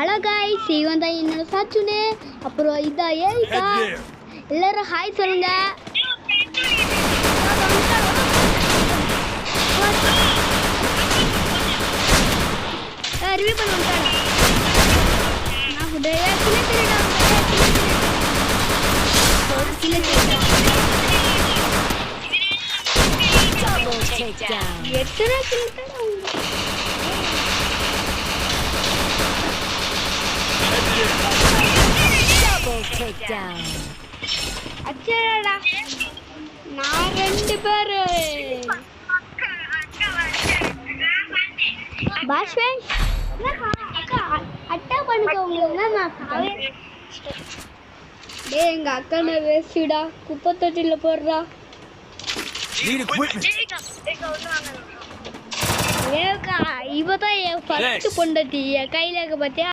Hello guys, இவன் தான் என்னோட சாச்சுனு. அப்புறம் இதான் ஏரிக்கா. எல்லாரும் ஹாய் சொல்லுங்க. ரிவ்யூ பண்ண வந்துட்டாடா. நான் கூட சின்ன திருடா எத்தனை அச்சடா, நான் 2 பேரு பாஷ்வே அட்டா பண்ணுங்க. டேய், எங்க அக்கா வேஸ்டா குப்பை தொட்டில போடுறா. இவதான் என் ஃபர்ஸ்ட் பொண்டாட்டி. என் கையில இருக்க பாத்தியா?